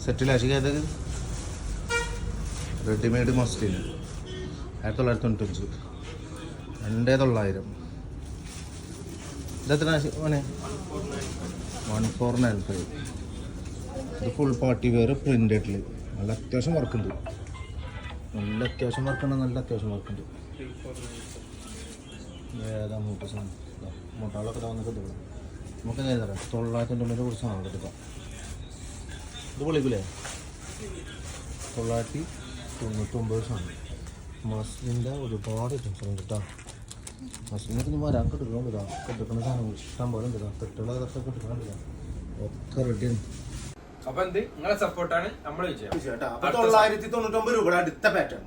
സെറ്റിലാശിക്കാതെ readymade muslin 1995 2900. ഇതെത്ര മോനെ? 1495. ഇത് ഫുൾ പാർട്ടി വെയർ പ്രിൻ്റഡിൽ നല്ല അത്യാവശ്യം വർക്കുണ്ട്. നല്ല അത്യാവശ്യം വർക്കുണ്ട്. ഏതാ മൂട്ട് സാധനം മുട്ടാളൊക്കെ വന്നിട്ട് തോന്നും. നമുക്ക് എങ്ങനെ തരാം? 990 കുറച്ച് സാധനം എടുക്കാം. ഇത് പൊളിക്കൂലേ? 999 സാധനം. മസ്ലിൻ്റെ ഒരുപാട് ഐറ്റംസ് ഉണ്ട് കേട്ടോ. മസ്ലിനൊക്കെ ഇനി വരാൻ കിട്ടുന്ന സാധനങ്ങൾ ഇഷ്ടം പോലെ ഉണ്ട്. തെട്ടുള്ളതൊക്കെ കിട്ടുന്നില്ല, ഒക്കെ റെഡിയാണ്. അപ്പൊ എന്ത് നിങ്ങളെ സപ്പോർട്ടാണ് നമ്മൾ 999 രൂപയുടെ അടുത്ത പാറ്റേൺ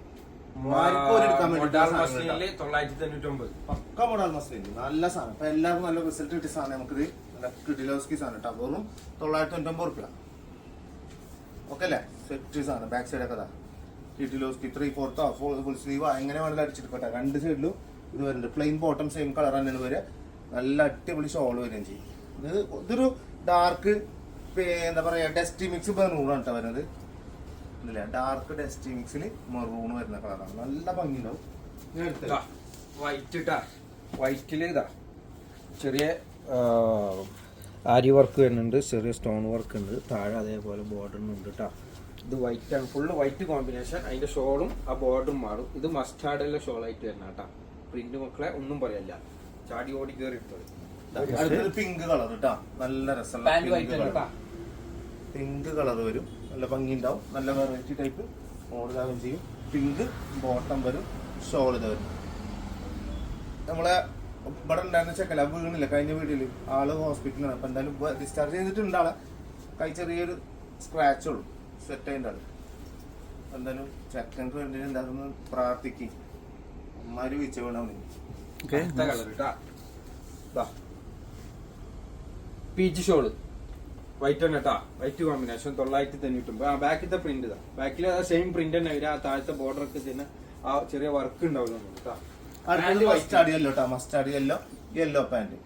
പക്ക മോഡൽ മസ്ലിൻ. നല്ല സാധനം. അപ്പൊ എല്ലാവർക്കും നല്ല റിസൾട്ട് കിട്ടിയ സാധനം. നമുക്കിത് നല്ല കിഡിലോസ്കി സാധനം കേട്ടോ. വെറും 999 രൂപ. ഓക്കെ അല്ലേ? സെറ്റ് സാധനം. ബാക്ക് സൈഡൊക്കെ അതാ കിഡിലോസ്കി 3/4 ഫുൾ സ്ലീവ് എങ്ങനെ വേണമെങ്കിലും അടിച്ചെടുക്കട്ടെ. രണ്ട് സൈഡിലും ഇത് വരുന്നുണ്ട്. പ്ലെയിൻ ബോട്ടം സെയിം കളർ തന്നെയാണ് വരിക. നല്ല അടിപൊളി ഷോൾ വരികയും ചെയ്യും. ഇതൊരു ഡാർക്ക് എന്താ പറയാ ഡസ്റ്റി മിക്സ് മെറൂണാണ് കേട്ടോ വരുന്നത്. ഇല്ല, ഡാർക്ക് ഡസ്റ്റി മിക്സിൽ മെറൂൺ വരുന്ന കളറാണ്. നല്ല ഭംഗിയുണ്ടാവും. വൈറ്റില് ഇതാ ചെറിയ ആരി വർക്ക് വരുന്നുണ്ട്, ചെറിയ സ്റ്റോൺ വർക്ക് ഉണ്ട് താഴെ, അതേപോലെ ബോർഡറും ഉണ്ട് കേട്ടോ. ഇത് വൈറ്റ് ആണ്, ഫുള്ള് വൈറ്റ് കോമ്പിനേഷൻ. അതിന്റെ ഷോളും ആ ബോർഡറും മാറും. ഇത് മസ്റ്റാർഡിലെ ഷോളായിട്ട് വരുന്ന കേട്ടോ. പ്രിന്റ് മക്കളെ ഒന്നും പറയല്ല, ചാടി ഓടി കയറി എടുത്തത്. പിങ്ക് കളർ കേട്ടോ. നല്ല രസമുള്ള പിങ്ക് കളർ വരും. നല്ല ഭംഗി ഉണ്ടാവും. നല്ല വെറൈറ്റി ടൈപ്പ് മോഡലാവുകയും ചെയ്യും. പിങ്ക് ബോട്ടം വരും, ഷോൾ ഇത് വരും. നമ്മളെ ഇവിടെ ഉണ്ടായിരുന്ന ചെക്കല വീണില്ല കഴിഞ്ഞ വീട്ടില്. ആള് ഹോസ്പിറ്റലിലാണ്. അപ്പൊ എന്തായാലും ഡിസ്ചാർജ് ചെയ്തിട്ടുണ്ട്. ആളെ കൈ ചെറിയൊരു സ്ക്രാച്ച് ഉള്ളു. സെറ്റ് ആയിട്ട് ആള് എന്തായാലും ചെക്കൻക്ക് വേണ്ടി എന്താണെന്ന് പ്രാർത്ഥിക്കും. അമ്മാര് വീഴ്ച വീണാൽ പീച്ച് ഷോള് വൈറ്റ് ആണ് കേട്ടാ. White combination 999. ബാക്കിലത്തെ പ്രിന്റ് ഇതാ. ബാക്കിൽ സെയിം പ്രിന്റ് തന്നെ വരും. ആ താഴത്തെ ബോർഡർ ഒക്കെ തന്നെ ആ ചെറിയ വർക്ക് ഉണ്ടാവില്ല കേട്ടോ. മസ്റ്റാർഡ് യെല്ലോ പാന്റ്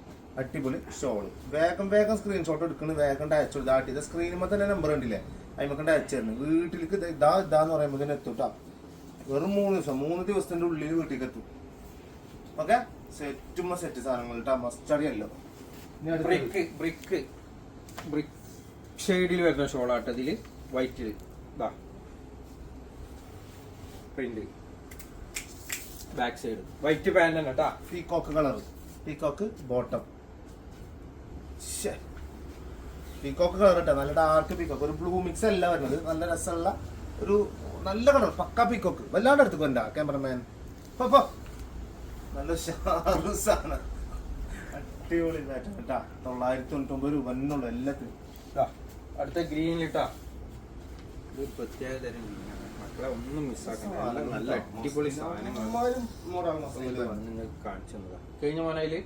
അടിപൊളി ഷോള്. വേഗം സ്ക്രീൻഷോട്ട് എടുക്കണം. വേഗം അയച്ചു കൊടുത്ത് സ്ക്രീനുമ്പോൾ തന്നെ നമ്പർ ഉണ്ടില്ലേ, അതിമക്കൊണ്ട് അയച്ചു വീട്ടിലേക്ക് ഇതാന്ന് പറയുമ്പോൾ തന്നെ എത്തും കേട്ടോ. വെറും 3 ദിവസത്തിന്റെ ഉള്ളിൽ വീട്ടിലേക്ക് എത്തും. ഓക്കെ, സെറ്റ് സാധനങ്ങൾ കേട്ടോ. മസ്റ്റാർഡ് യെല്ലോ ബ്രിക്ക് ഷെയ്ഡിൽ വരുന്ന ഷോളാട്ട്. ഇതില് വൈറ്റില് print, back side white pant തന്നെ കേട്ടാ. Peacock colour, peacock bottom. Peacock colour കേട്ടോ. നല്ല ഡാർക്ക് പീകോക്ക്, ഒരു ബ്ലൂ മിക്സ് അല്ല വരുന്നത്. നല്ല രസമുള്ള ഒരു നല്ല കളർ, പക്ക പീകോക്ക്. വല്ലാണ്ട് അടുത്ത് കൊണ്ടാ ക്യാമറമാൻ. നല്ല ഷാറുസാണ്. അടിപൊളി പാറ്റേൺ കേട്ടാ. 999 രൂപ എന്നുള്ളൂ എല്ലാത്തിനും. അടുത്ത ഗ്രീനിലിട്ടാ. ഇതൊരു പ്രത്യേക തരം ഗ്രീനാണ് മക്കളെ, ഒന്നും മിസ്സാക്കണ്ട. നല്ല അടിപൊളി സാധനങ്ങൾ നിങ്ങൾക്ക് കാണിച്ചു തന്നതാ. കഴിഞ്ഞ മോനയില്